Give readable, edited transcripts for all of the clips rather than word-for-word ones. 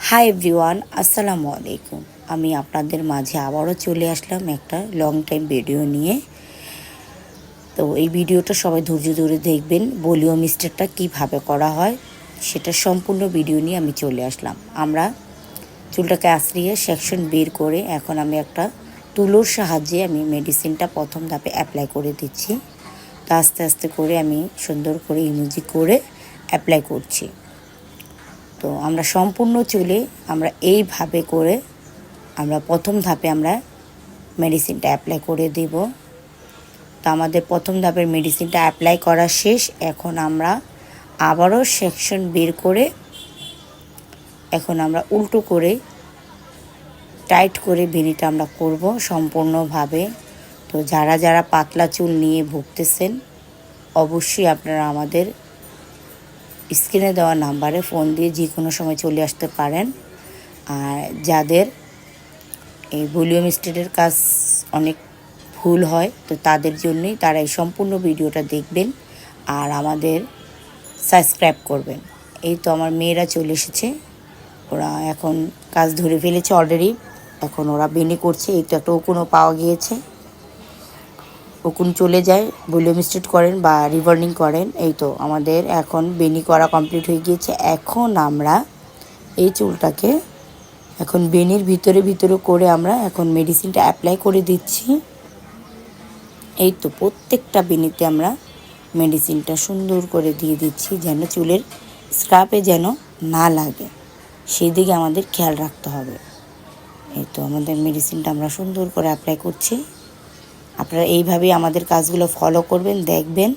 Hi everyone, আসসালামু আলাইকুম। আমি আপনাদের মাঝে আবারও চলে আসলাম একটা লং টাইম ভিডিও নিয়ে। তো এই ভিডিওটা সবাই ধৈর্য ধরে দেখবেন। ভলিউম স্টারটা কীভাবে করা হয় সেটা সম্পূর্ণ ভিডিও নিয়ে আমি চলে আসলাম। আমরা চুলটাকে আঁচড়িয়ে সেকশন বের করে এখন আমি একটা তুলোর সাহায্যে আমি মেডিসিনটা প্রথম ধাপে অ্যাপ্লাই করে দিচ্ছি। তো আস্তে আস্তে করে আমি সুন্দর করে ইউজি করে অ্যাপ্লাই করছি। তো আমরা সম্পূর্ণ চুলে আমরা এইভাবে করে আমরা প্রথম ধাপে আমরা মেডিসিনটা অ্যাপ্লাই করে দেব। তো আমাদের প্রথম ধাপের মেডিসিনটা অ্যাপ্লাই করা শেষ। এখন আমরা আবারও সেকশন বের করে এখন আমরা উল্টো করে টাইট করে বেনিটা আমরা করব সম্পূর্ণভাবে। তো যারা যারা পাতলা চুল নিয়ে ভুগতেছেন অবশ্যই আপনারা আমাদের স্ক্রিনে দেওয়া নাম্বারে ফোন দিয়ে যে কোনো সময় চলে আসতে পারেন। আর যাদের এই ভলিউম স্টেটের কাজ অনেক ভুল হয় তো তাদের জন্যই তারা এই সম্পূর্ণ ভিডিওটা দেখবেন আর আমাদের সাবস্ক্রাইব করবেন। এই তো আমার মেয়েরা চলে এসেছে, ওরা এখন কাজ ধরে ফেলেছে অলরেডি। এখন ওরা বেনি করছে। এই তো একটা উকুনও পাওয়া গিয়েছে, উকুন চলে যায়, ভলিউম স্ট্রেট করেন বা রিভার্নিং করেন। এই তো আমাদের এখন বেনি করা কমপ্লিট হয়ে গিয়েছে। এখন আমরা এই চুলটাকে এখন বেনির ভিতরে ভিতরে করে আমরা এখন মেডিসিনটা অ্যাপ্লাই করে দিচ্ছি। এই তো প্রত্যেকটা বেনিতে আমরা মেডিসিনটা সুন্দর করে দিয়ে দিচ্ছি যেন চুলের স্ক্রাপে যেন না লাগে, সেই দিকে আমাদের খেয়াল রাখতে হবে। এই তো আমাদের মেডিসিনটা আমরা সুন্দর করে অ্যাপ্লাই করছি। আপনারা এইভাবেই আমাদের কাজগুলো ফলো করবেন, দেখবেন।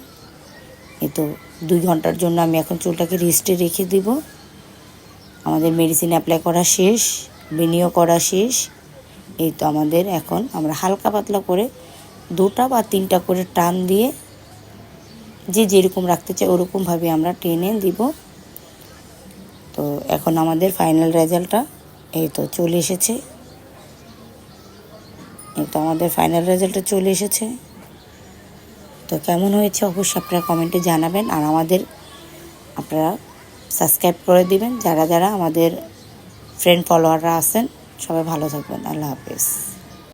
এই তো 2 ঘন্টার জন্য আমি এখন চুলটাকে রেস্টে রেখে দিব। আমাদের মেডিসিন অ্যাপ্লাই করা শেষ, বেনিও করা শেষ। এই তো আমাদের এখন আমরা হালকা পাতলা করে 2টা বা 3টা করে টান দিয়ে যে যেরকম রাখতে চাই ওরকমভাবে আমরা টেনে দিব। তো এখন আমাদের ফাইনাল রেজাল্টটা এই তো চলে এসেছে। এই তো আমাদের ফাইনাল রেজাল্টটা চলে এসেছে। তো কেমন হয়েছে অবশ্যই আপনারা কমেন্টে জানাবেন। আর আমাদের আপনারা সাবস্ক্রাইব করে দিবেন। যারা যারা আমাদের ফ্রেন্ড ফলোয়াররা আছেন সবাই ভালো থাকবেন। আল্লাহ হাফেজ।